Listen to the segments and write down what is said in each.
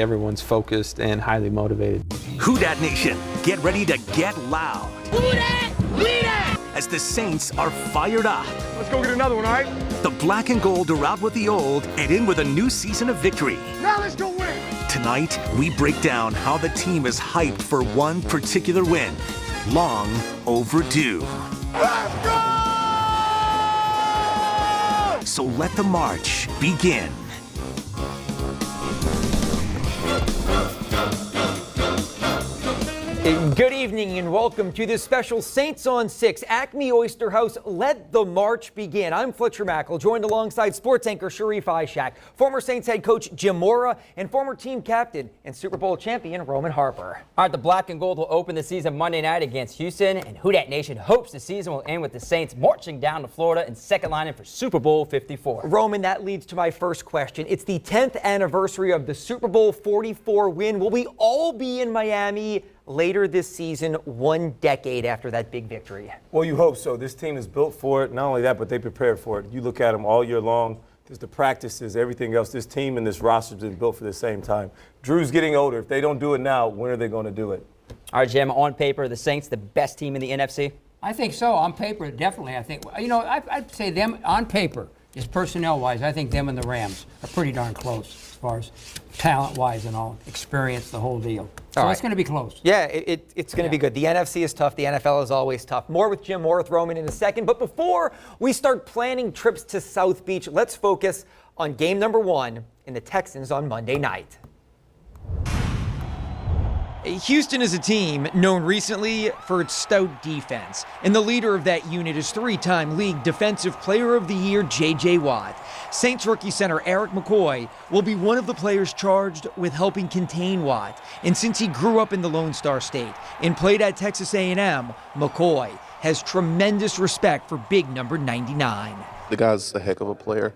Everyone's focused and highly motivated. Who Dat Nation, get ready to get loud. Who dat? We dat! As the Saints are fired up. Let's go get another one, all right? The black and gold are out with the old and in with a new season of victory. Now let's go win. Tonight, we break down how the team is hyped for one particular win. Long overdue. Let's go! So let the march begin. Good evening and welcome to this special Saints on 6 Acme Oyster House. Let the march begin. I'm Fletcher Mackel, joined alongside sports anchor Sharif Ishak, former Saints head coach Jim Mora, and former team captain and Super Bowl champion Roman Harper. All right, the black and gold will open the season Monday night against Houston, and Who Dat Nation hopes the season will end with the Saints marching down to Florida and second lining for Super Bowl 54. Roman, that leads to my first question. It's the 10th anniversary of the Super Bowl 44 win. Will we all be in Miami later this season, 1 decade after that big victory? Well, you hope so. This team is built for it. Not only that, but they prepared for it. You look at them all year long. There's the practices, everything else. This team and this roster has been built for the same time. Drew's getting older. If they don't do it now, when are they going to do it? All right, Jim, on paper, the Saints the best team in the NFC? I think so. On paper, definitely. I think, I'd say them on paper, just personnel-wise, I think them and the Rams are pretty darn close as far as talent-wise and all, experience, the whole deal. So it's going to be close. Yeah, it's going to be good. The NFC is tough. The NFL is always tough. More with Jim, more with Roman in a second. But before we start planning trips to South Beach, let's focus on game number 1 in the Texans on Monday night. Houston is a team known recently for its stout defense, and the leader of that unit is 3-time league Defensive Player of the Year J.J. Watt. Saints rookie center Eric McCoy will be one of the players charged with helping contain Watt, and since he grew up in the Lone Star State and played at Texas A&M, McCoy has tremendous respect for big number 99. The guy's a heck of a player.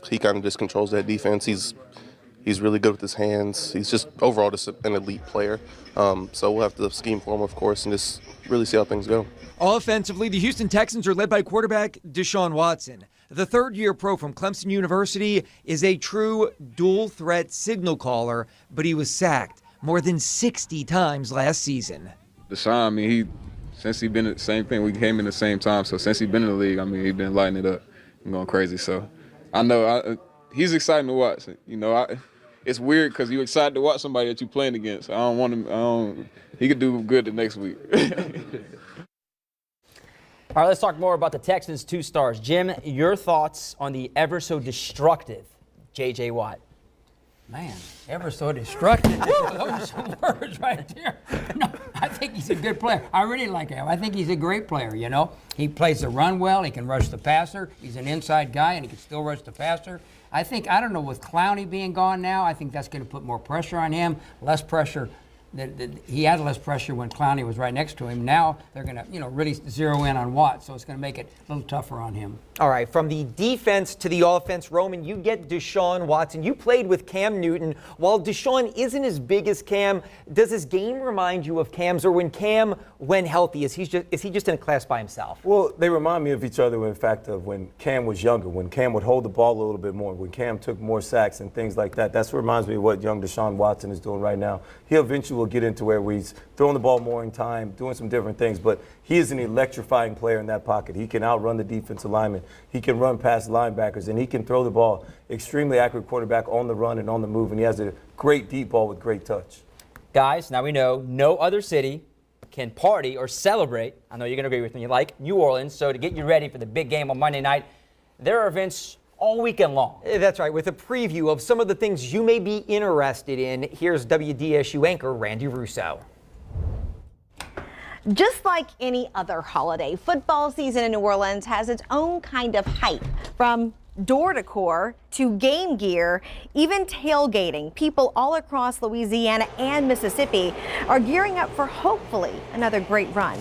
He kind of just controls that defense. He's really good with his hands. He's just overall just an elite player. So we'll have to scheme for him, of course, and just really see how things go. Offensively, the Houston Texans are led by quarterback Deshaun Watson. The third-year pro from Clemson University is a true dual-threat signal caller, but he was sacked more than 60 times last season. Deshaun, I mean, since he's been the same thing, we came in the same time. So since he's been in the league, I mean, he's been lighting it up and going crazy. So I know he's exciting to watch. It's weird because you're excited to watch somebody that you're playing against. I don't want him. He could do good the next week. All right, let's talk more about the Texans' 2 stars. Jim, your thoughts on the ever so destructive J.J. Watt? Man, ever so destructive. Those are some words right there. No, I think he's a good player. I really like him. I think he's a great player, He plays the run well. He can rush the passer. He's an inside guy, and he can still rush the passer. I don't know, with Clowney being gone now, I think that's going to put more pressure on him, less pressure. He had less pressure when Clowney was right next to him. Now they're going to, really zero in on Watt, so it's going to make it a little tougher on him. All right, from the defense to the offense, Roman, you get Deshaun Watson. You played with Cam Newton. While Deshaun isn't as big as Cam, does his game remind you of Cam's, or when Cam, when healthy, is he just in a class by himself? Well, they remind me of each other in fact of when Cam was younger, when Cam would hold the ball a little bit more, when Cam took more sacks and things like that. That's what reminds me of what young Deshaun Watson is doing right now. He eventually will get into where he's throwing the ball more in time, doing some different things, but he is an electrifying player in that pocket. He can outrun the defensive lineman. He can run past linebackers, and he can throw the ball. Extremely accurate quarterback on the run and on the move, and he has a great deep ball with great touch. Guys, now we know no other city can party or celebrate, I know you're going to agree with me, like New Orleans. So to get you ready for the big game on Monday night, there are events all weekend long. That's right. With a preview of some of the things you may be interested in, here's WDSU anchor Randy Russo. Just like any other holiday, football season in New Orleans has its own kind of hype. From door decor to game gear, even tailgating. People all across Louisiana and Mississippi are gearing up for hopefully another great run.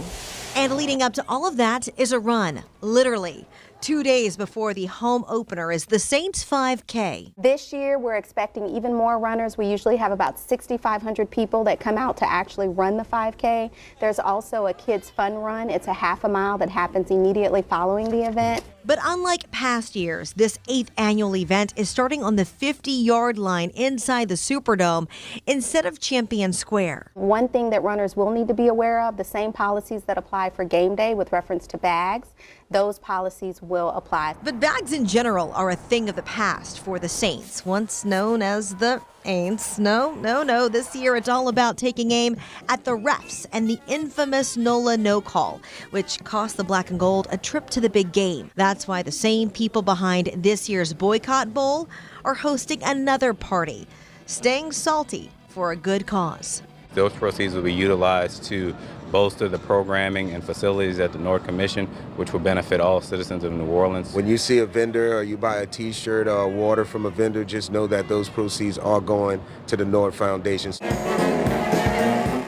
And leading up to all of that is a run, literally. 2 days before the home opener is the Saints 5K. This year, we're expecting even more runners. We usually have about 6,500 people that come out to actually run the 5K. There's also a kids fun run. It's a half a mile that happens immediately following the event. But unlike past years, this 8th annual event is starting on the 50-yard line inside the Superdome instead of Champion Square. One thing that runners will need to be aware of, the same policies that apply for game day with reference to bags, those policies will apply. But bags in general are a thing of the past for the Saints, once known as the Aints. No. This year it's all about taking aim at the refs and the infamous NOLA no call, which cost the Black and Gold a trip to the big game. That's why the same people behind this year's Boycott Bowl are hosting another party, staying salty for a good cause. Those proceeds will be utilized to bolster the programming and facilities at the Nord Commission, which will benefit all citizens of New Orleans. When you see a vendor or you buy a T-shirt or water from a vendor, just know that those proceeds are going to the Nord Foundation.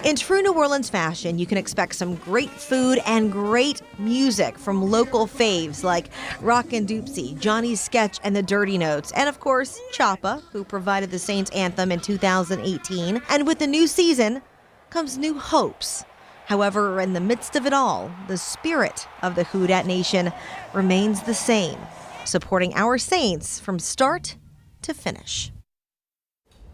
In true New Orleans fashion, you can expect some great food and great music from local faves like Rockin' Doopsie, Johnny Sketch and the Dirty Notes, and of course, Choppa, who provided the Saints anthem in 2018. And with the new season comes new hopes. However, in the midst of it all, the spirit of the Who Dat Nation remains the same, supporting our Saints from start to finish.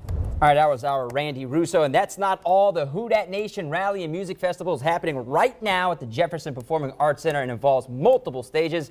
All right, that was our Randy Russo, and that's not all. The Who Dat Nation Rally and Music Festival is happening right now at the Jefferson Performing Arts Center and involves multiple stages.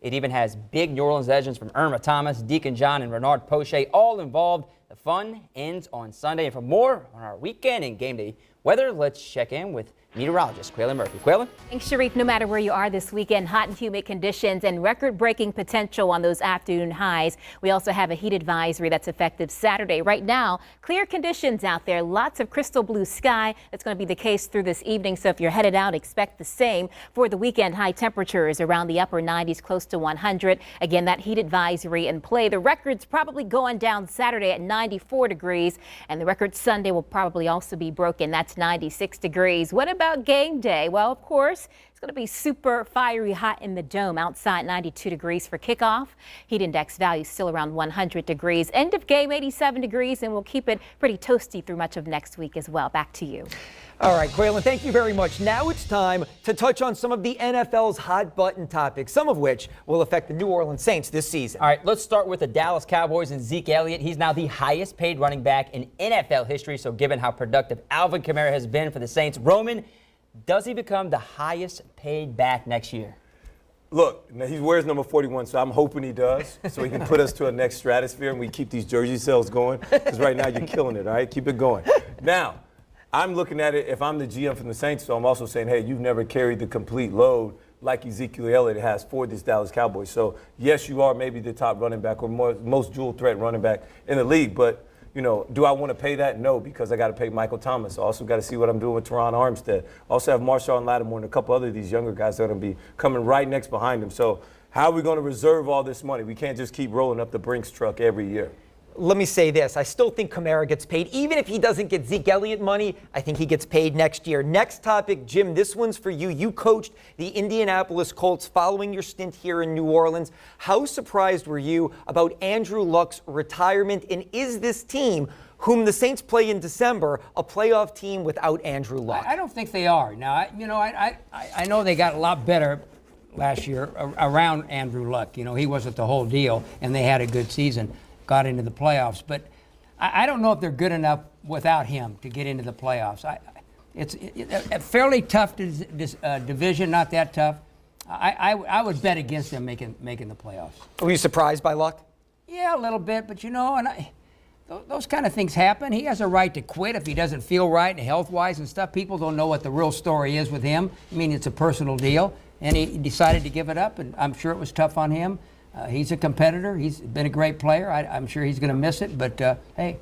It even has big New Orleans legends from Irma Thomas, Deacon John, and Renard Poche all involved. The fun ends on Sunday. And for more on our weekend and game day weather, let's check in with meteorologist Quaylen Murphy. Quaylen? Thanks, Sharif. No matter where you are this weekend, hot and humid conditions and record-breaking potential on those afternoon highs. We also have a heat advisory that's effective Saturday. Right now, clear conditions out there, lots of crystal blue sky. That's going to be the case through this evening, so if you're headed out, expect the same. For the weekend, high temperatures around the upper 90s, close to 100. Again, that heat advisory in play. The record's probably going down Saturday at 94 degrees, and the record Sunday will probably also be broken. That's 96 degrees. What about game day? Well, of course, it's going to be super fiery hot in the dome. Outside, 92 degrees for kickoff. Heat index value still around 100 degrees. End of game, 87 degrees, and we'll keep it pretty toasty through much of next week as well. Back to you. All right, Quaylen, thank you very much. Now it's time to touch on some of the NFL's hot button topics, some of which will affect the New Orleans Saints this season. All right, let's start with the Dallas Cowboys and Zeke Elliott. He's now the highest paid running back in NFL history. So given how productive Alvin Kamara has been for the Saints, Roman, does he become the highest paid back next year? Look, now he wears number 41, so I'm hoping he does, so he can put us to a next stratosphere and we keep these jersey sales going, because right now you're killing it, all right? Keep it going. Now, I'm looking at it, if I'm the GM from the Saints, so I'm also saying, hey, you've never carried the complete load like Ezekiel Elliott has for this Dallas Cowboys. So, yes, you are maybe the top running back or most dual threat running back in the league, but you know, do I want to pay that? No, because I got to pay Michael Thomas. I also got to see what I'm doing with Teron Armstead. Also have Marshawn Lattimore and a couple other of these younger guys that are going to be coming right next behind him. So how are we going to reserve all this money? We can't just keep rolling up the Brinks truck every year. Let me say this. I still think Kamara gets paid. Even if he doesn't get Zeke Elliott money, I think he gets paid next year. Next topic, Jim, this one's for you. You coached the Indianapolis Colts following your stint here in New Orleans. How surprised were you about Andrew Luck's retirement? And is this team, whom the Saints play in December, a playoff team without Andrew Luck? I don't think they are. Now, I know they got a lot better last year around Andrew Luck. You know, he wasn't the whole deal, and they had a good season. Got into the playoffs, but I don't know if they're good enough without him to get into the playoffs. It's a fairly tough division, not that tough. I would bet against them making the playoffs. Were you surprised by Luck? Yeah, a little bit, but you know, and those kind of things happen. He has a right to quit if he doesn't feel right and health-wise and stuff. People don't know what the real story is with him. I mean, it's a personal deal, and he decided to give it up, and I'm sure it was tough on him. He's a competitor. He's been a great player. I'm sure he's going to miss it. But, hey,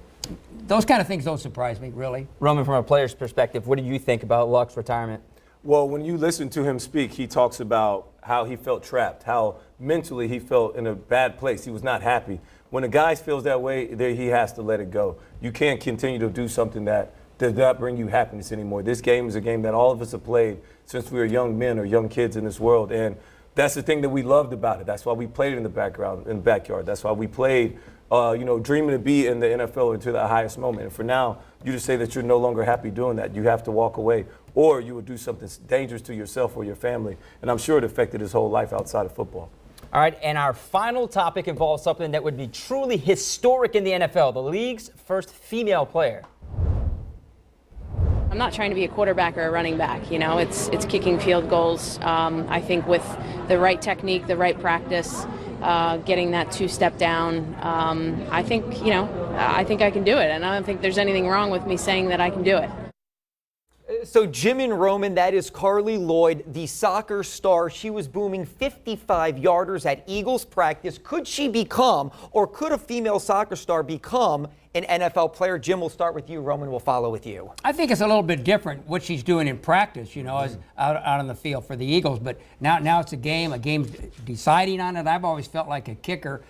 those kind of things don't surprise me, really. Roman, from a player's perspective, what do you think about Luck's retirement? Well, when you listen to him speak, he talks about how he felt trapped, how mentally he felt in a bad place. He was not happy. When a guy feels that way, he has to let it go. You can't continue to do something that does not bring you happiness anymore. This game is a game that all of us have played since we were young men or young kids in this world. And That's the thing that we loved about it. That's why we played it in the backyard. That's why we played, dreaming to be in the NFL into the highest moment. And for now, you to say that you're no longer happy doing that, you have to walk away, or you will do something dangerous to yourself or your family. And I'm sure it affected his whole life outside of football. All right, and our final topic involves something that would be truly historic in the NFL, the league's first female player. I'm not trying to be a quarterback or a running back. You know, it's kicking field goals. I think with the right technique, the right practice, getting that two-step down, I think I can do it. And I don't think there's anything wrong with me saying that I can do it. So Jim and Roman, that is Carly Lloyd, the soccer star. She was booming 55-yarders at Eagles practice. Could she become, or could a female soccer star become an NFL player? Jim, we'll start with you. Roman will follow with you. I think it's a little bit different what she's doing in practice, as out on the field for the Eagles. But now it's a game's deciding on it. I've always felt like a kicker.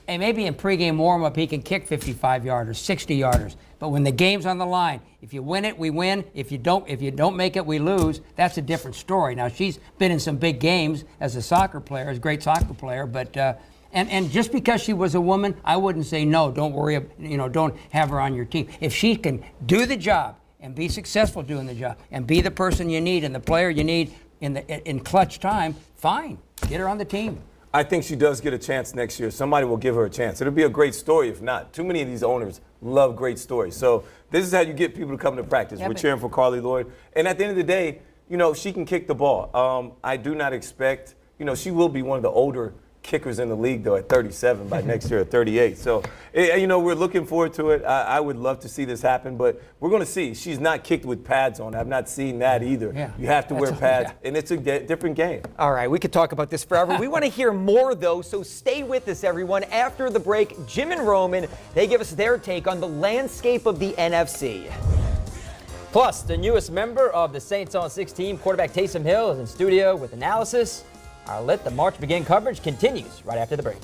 And maybe in pregame warm-up, he can kick 55-yarders, 60-yarders. But when the game's on the line, if you win it, we win. If you don't make it, we lose. That's a different story. Now, she's been in some big games as a soccer player, as a great soccer player. But and just because she was a woman, I wouldn't say no. Don't worry. Don't have her on your team. If she can do the job and be successful doing the job and be the person you need and the player you need in clutch time, fine. Get her on the team. I think she does get a chance next year. Somebody will give her a chance. It'll be a great story if not. Too many of these owners love great stories. So this is how you get people to come to practice. We're cheering for Carly Lloyd. And at the end of the day, she can kick the ball. I do not expect, she will be one of the older kickers in the league, though, at 37 by next year at 38. So, we're looking forward to it. I would love to see this happen, but we're going to see. She's not kicked with pads on. I've not seen that either. Yeah, you have to wear pads, and it's a different game. All right, we could talk about this forever. We want to hear more, though, so stay with us, everyone. After the break, Jim and Roman, they give us their take on the landscape of the NFC. Plus, the newest member of the Saints on 6 team, quarterback Taysom Hill, is in studio with analysis. Our Let the March Begin coverage continues right after the break.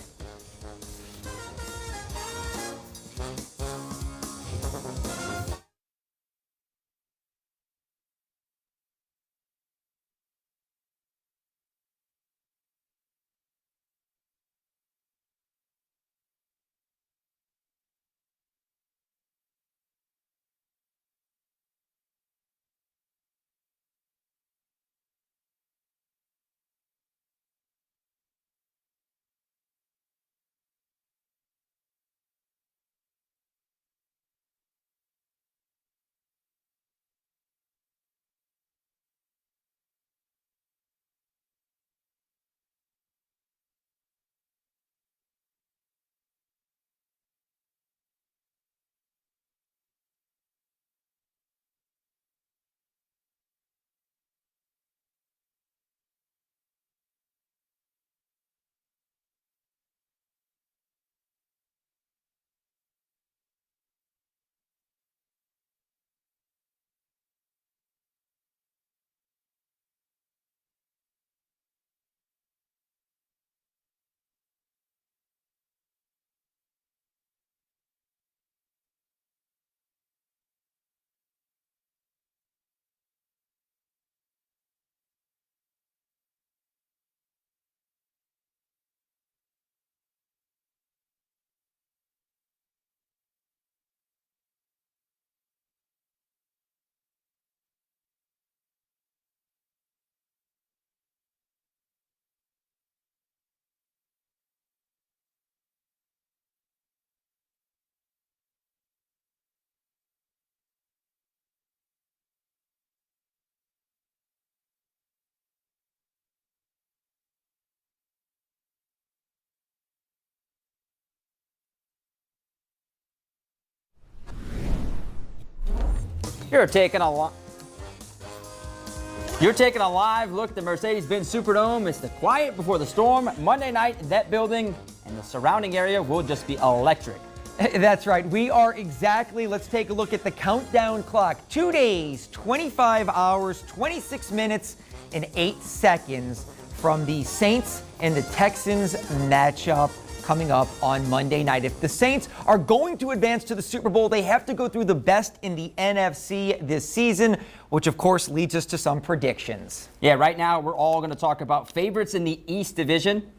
You're taking a live look at the Mercedes-Benz Superdome. It's the quiet before the storm. Monday night, that building and the surrounding area will just be electric. That's right. We are exactly, let's take a look at the countdown clock. 2 days, 25 hours, 26 minutes, and 8 seconds from the Saints and the Texans matchup coming up on Monday night. If the Saints are going to advance to the Super Bowl, they have to go through the best in the NFC this season, which of course leads us to some predictions. Yeah, right now we're all going to talk about favorites in the East Division.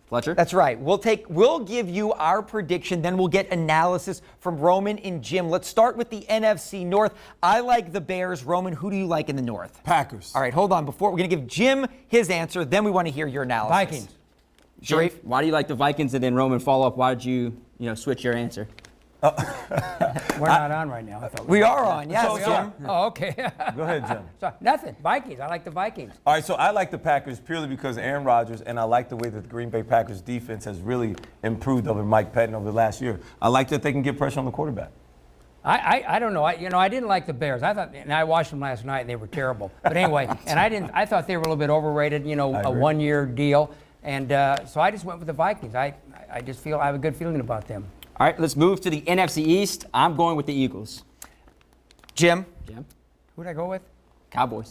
Fletcher? That's right. We'll give you our prediction, then we'll get analysis from Roman and Jim. Let's start with the NFC North. I like the Bears. Roman, who do you like in the North? Packers. All right, hold on. We're going to give Jim his answer, then we want to hear your analysis. Vikings. Sharif? Why do you like the Vikings? And then Roman, follow up. Why did you switch your answer? We're not on right now. I thought we are on, yes, Jim. Oh, okay. Go ahead, Jim. So, nothing. Vikings. I like the Vikings. All right, so I like the Packers purely because of Aaron Rodgers, and I like the way that the Green Bay Packers defense has really improved over Mike Patton over the last year. I like that they can get pressure on the quarterback. I don't know. I didn't like the Bears. I thought, and I watched them last night, and they were terrible. But anyway, and I thought they were a little bit overrated. A one-year deal, and so I just went with the Vikings. I just feel I have a good feeling about them. All right, let's move to the NFC East. I'm going with the Eagles. Jim? Who'd I go with? Cowboys.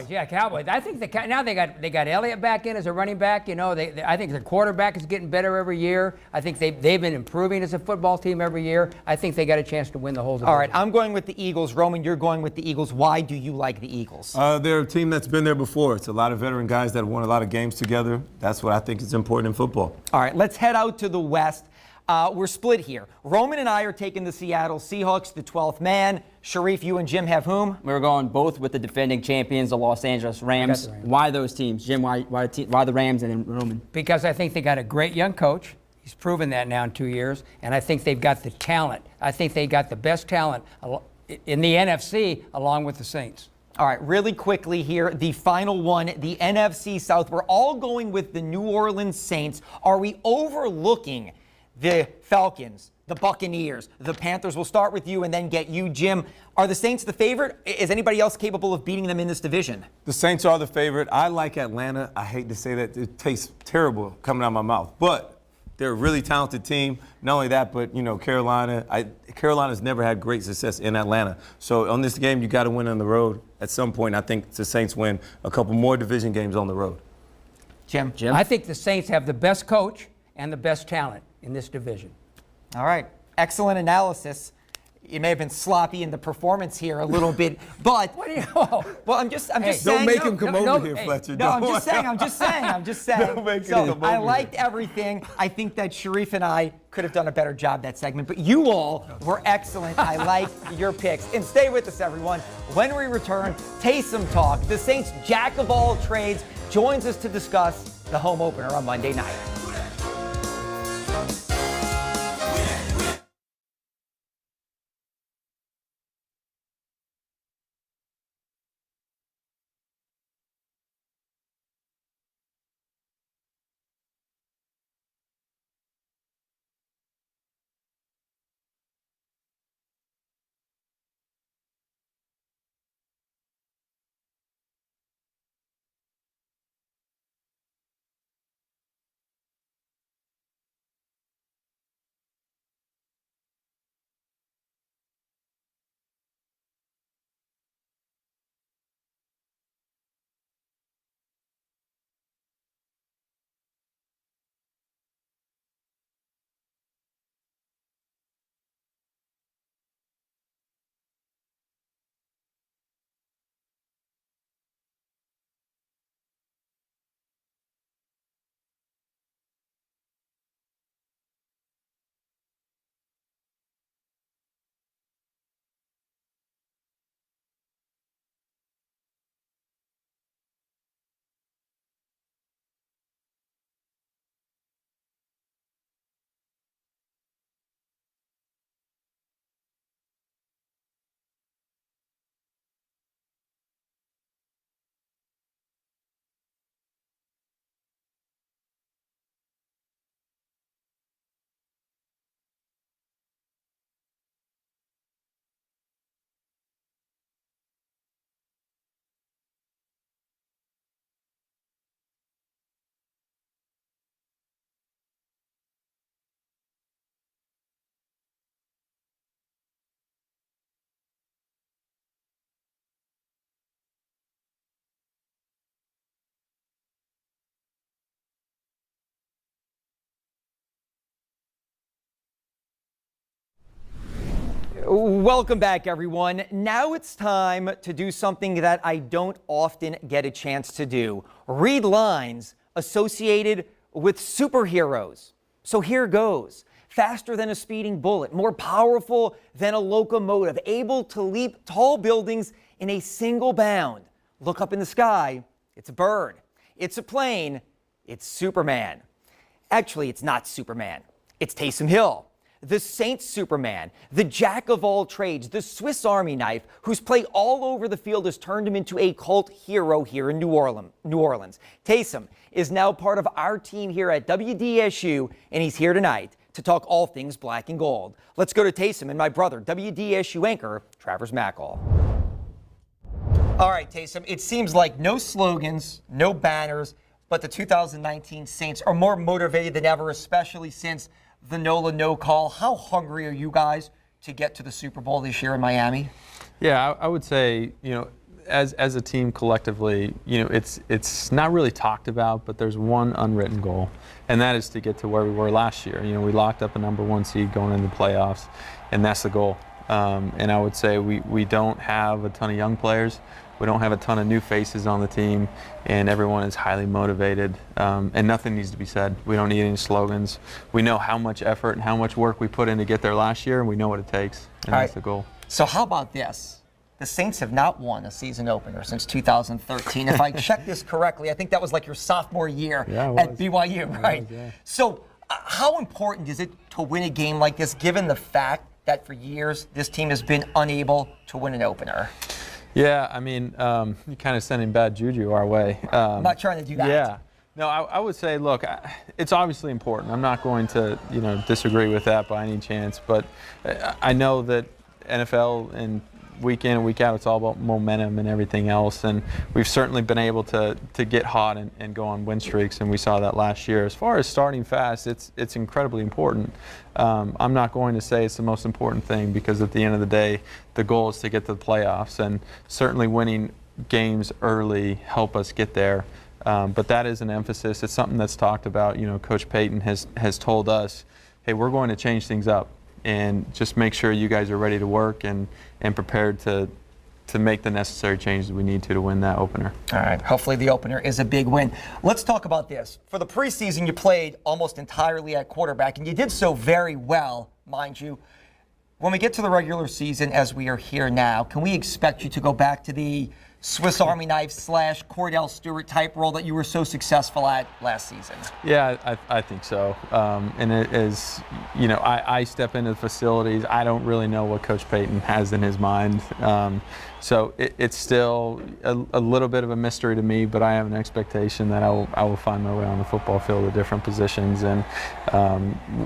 Yeah, Cowboys. I think now they got Elliott back in as a running back. I think the quarterback is getting better every year. I think they've been improving as a football team every year. I think they got a chance to win the whole division. All right, I'm going with the Eagles. Roman, you're going with the Eagles. Why do you like the Eagles? They're a team that's been there before. It's a lot of veteran guys that won a lot of games together. That's what I think is important in football. All right, let's head out to the West. We're split here. Roman and I are taking the Seattle Seahawks, the 12th man. Sharif, you and Jim have whom? We're going both with the defending champions, the Los Angeles Rams. Why those teams? Jim, why the Rams and then Roman? Because I think they got a great young coach. He's proven that now in 2 years. And I think they've got the talent. I think they got the best talent in the NFC along with the Saints. All right, really quickly here, the final one, the NFC South. We're all going with the New Orleans Saints. Are we overlooking the Falcons, the Buccaneers, the Panthers? We'll start with you and then get you, Jim. Are the Saints the favorite? Is anybody else capable of beating them in this division? The Saints are the favorite. I like Atlanta. I hate to say that. It tastes terrible coming out of my mouth. But they're a really talented team. Not only that, but, Carolina's never had great success in Atlanta. So on this game, you got to win on the road. At some point, I think the Saints win a couple more division games on the road. Jim? I think the Saints have the best coach and the best talent in this division. All right. Excellent analysis. You may have been sloppy in the performance here a little bit, but what do you know? Well, I'm just saying. Don't make him come over here, Fletcher. No, I'm just saying. Don't make him come over I here. liked everything. I think that Sharif and I could have done a better job that segment, but you all were excellent. I like your picks. And stay with us, everyone. When we return, Taysom Talk. The Saints' jack of all trades joins us to discuss the home opener on Monday night. Welcome back, everyone. Now it's time to do something that I don't often get a chance to do. Read lines associated with superheroes. So here goes. Faster than a speeding bullet, more powerful than a locomotive, able to leap tall buildings in a single bound. Look up in the sky, it's a bird. It's a plane, it's Superman. Actually, it's not Superman. It's Taysom Hill, the Saints Superman, the jack of all trades, the Swiss Army knife, whose play all over the field has turned him into a cult hero here in New Orleans. Taysom is now part of our team here at WDSU, and he's here tonight to talk all things black and gold. Let's go to Taysom and my brother, WDSU anchor, Travers Mackle. All right, Taysom, it seems like no slogans, no banners, but the 2019 Saints are more motivated than ever, especially since the NOLA no call. How hungry are you guys to get to the Super Bowl this year in Miami? Yeah, I would say, as a team collectively, it's not really talked about, but there's one unwritten goal, and that is to get to where we were last year. We locked up a #1 seed going into the playoffs, and that's the goal. And I would say we don't have a ton of young players. We don't have a ton of new faces on the team, and everyone is highly motivated, and nothing needs to be said. We don't need any slogans. We know how much effort and how much work we put in to get there last year, and we know what it takes, and that's the goal. So how about this? The Saints have not won a season opener since 2013. If I check this correctly, I think that was like your sophomore year at BYU, right? So how important is it to win a game like this, given the fact that for years this team has been unable to win an opener? Yeah, I mean, you're kind of sending bad juju our way. I'm not trying to do that. Yeah. No, I would say, look, it's obviously important. I'm not going to, disagree with that by any chance. But I know that NFL and week in and week out, it's all about momentum and everything else. And we've certainly been able to get hot and go on win streaks, and we saw that last year. As far as starting fast, it's incredibly important. I'm not going to say it's the most important thing, because at the end of the day, the goal is to get to the playoffs, and certainly winning games early help us get there. But that is an emphasis. It's something that's talked about. Coach Payton has told us, hey, we're going to change things up, and just make sure you guys are ready to work and prepared to make the necessary changes we need to win that opener. All right. Hopefully the opener is a big win. Let's talk about this. For the preseason, you played almost entirely at quarterback, and you did so very well, mind you. When we get to the regular season, as we are here now, can we expect you to go back to the Swiss Army knife / Cordell Stewart type role that you were so successful at last season? Yeah, I think so. And it is, I step into the facilities. I don't really know what Coach Payton has in his mind. So it's still a little bit of a mystery to me, but I have an expectation that I will find my way on the football field at different positions, and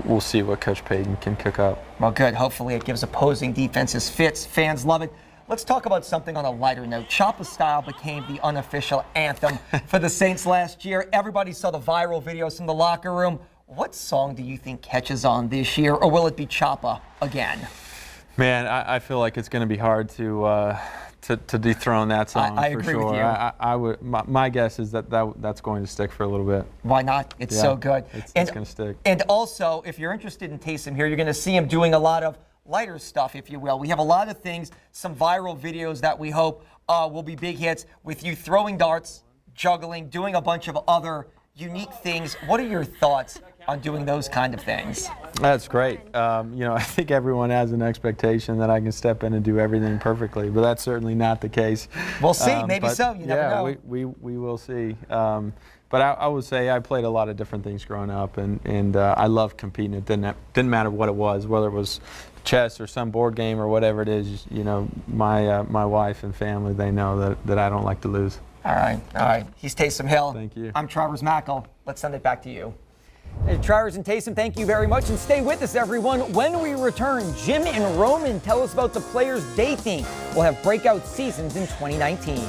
we'll see what Coach Payton can cook up. Well, good. Hopefully it gives opposing defenses fits. Fans love it. Let's talk about something on a lighter note. Choppa Style became the unofficial anthem for the Saints last year. Everybody saw the viral videos from the locker room. What song do you think catches on this year, or will it be Choppa again? Man, I feel like it's going to be hard to dethrone that song. I for agree sure. with you. I would. My guess is that's going to stick for a little bit. Why not? It's so good. It's going to stick. And also, if you're interested in Taysom here, you're going to see him doing a lot of lighter stuff, if you will. We have a lot of things, some viral videos that we hope will be big hits, with you throwing darts, juggling, doing a bunch of other unique things. What are your thoughts on doing those kind of things? That's great. I think everyone has an expectation that I can step in and do everything perfectly, but that's certainly not the case. We'll see. Maybe so. You never know. We will see. But I would say I played a lot of different things growing up, and I loved competing. It didn't matter what it was, whether it was chess or some board game or whatever it is. My wife and family, they know that I don't like to lose. All right. He's Taysom Hill. Thank you. I'm Travers Mackle. Let's send it back to you. Hey, Travers and Taysom, thank you very much, and stay with us, everyone. When we return, Jim and Roman tell us about the players they think will have breakout seasons in 2019.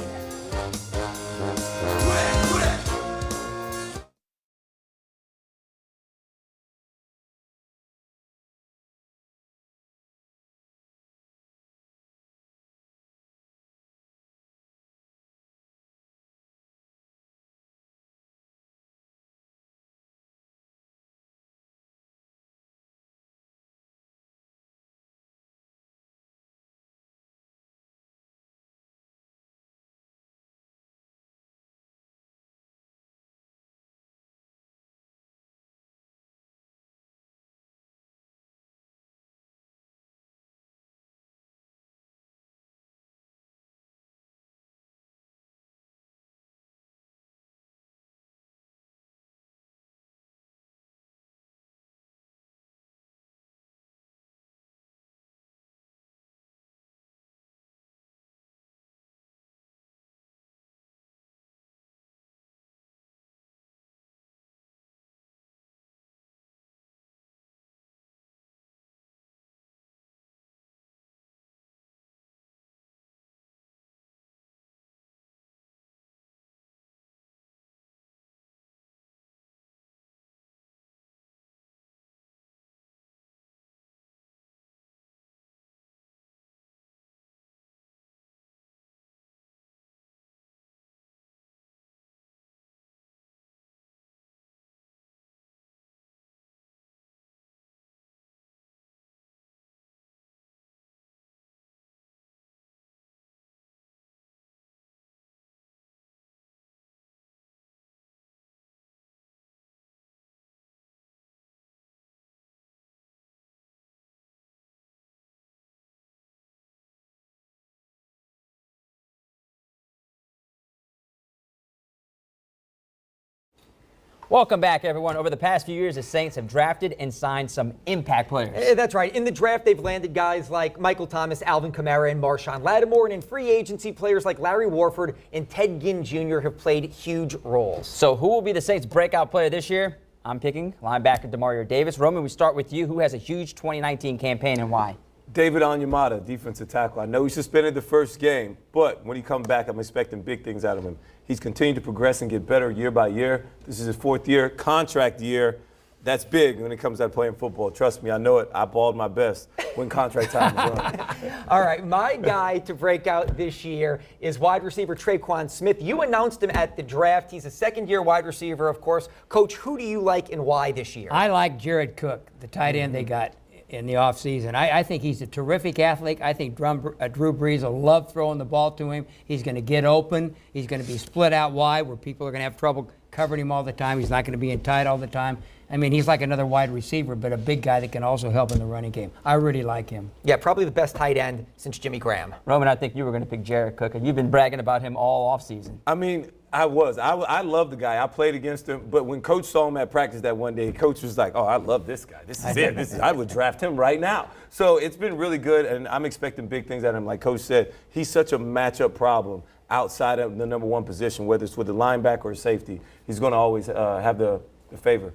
Welcome back, everyone. Over the past few years, the Saints have drafted and signed some impact players. That's right. In the draft, they've landed guys like Michael Thomas, Alvin Kamara, and Marshawn Lattimore. And in free agency, players like Larry Warford and Ted Ginn Jr. have played huge roles. So who will be the Saints' breakout player this year? I'm picking linebacker Demario Davis. Roman, we start with you. Who has a huge 2019 campaign and why? David Onyemata, defensive tackle. I know he suspended the first game, but when he comes back, I'm expecting big things out of him. He's continued to progress and get better year by year. This is his 4th year, contract year. That's big when it comes to playing football. Trust me, I know it. I balled my best when contract time is run. All right, my guy to break out this year is wide receiver Traquan Smith. You announced him at the draft. He's a second-year wide receiver, of course. Coach, who do you like and why this year? I like Jared Cook, the tight end they got in the offseason. I think he's a terrific athlete. I think Drew Brees will love throwing the ball to him. He's going to get open. He's going to be split out wide where people are going to have trouble covering him all the time. He's not going to be in tight all the time. I mean, he's like another wide receiver, but a big guy that can also help in the running game. I really like him. Yeah, probably the best tight end since Jimmy Graham. Roman, I think you were going to pick Jared Cook, and you've been bragging about him all offseason. I mean, I love the guy. I played against him, but when Coach saw him at practice that one day, Coach was like, oh, I love this guy. This is it. I would draft him right now. So it's been really good, and I'm expecting big things out of him. Like Coach said, he's such a matchup problem outside of the number one position, whether it's with the linebacker or safety. He's going to always have the favor.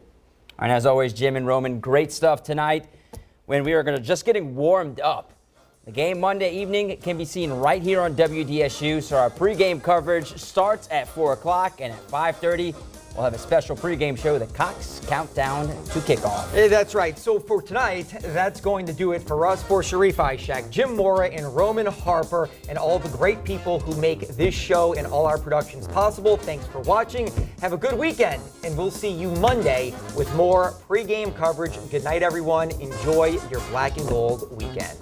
And as always, Jim and Roman, great stuff tonight when we are just getting warmed up. The game Monday evening can be seen right here on WDSU, so our pregame coverage starts at 4 o'clock, and at 5:30, we'll have a special pregame show, the Cox Countdown to Kickoff. That's right. So for tonight, that's going to do it for us. For Sharif Ishak, Jim Mora, and Roman Harper, and all the great people who make this show and all our productions possible, thanks for watching. Have a good weekend, and we'll see you Monday with more pregame coverage. Good night, everyone. Enjoy your black and gold weekend.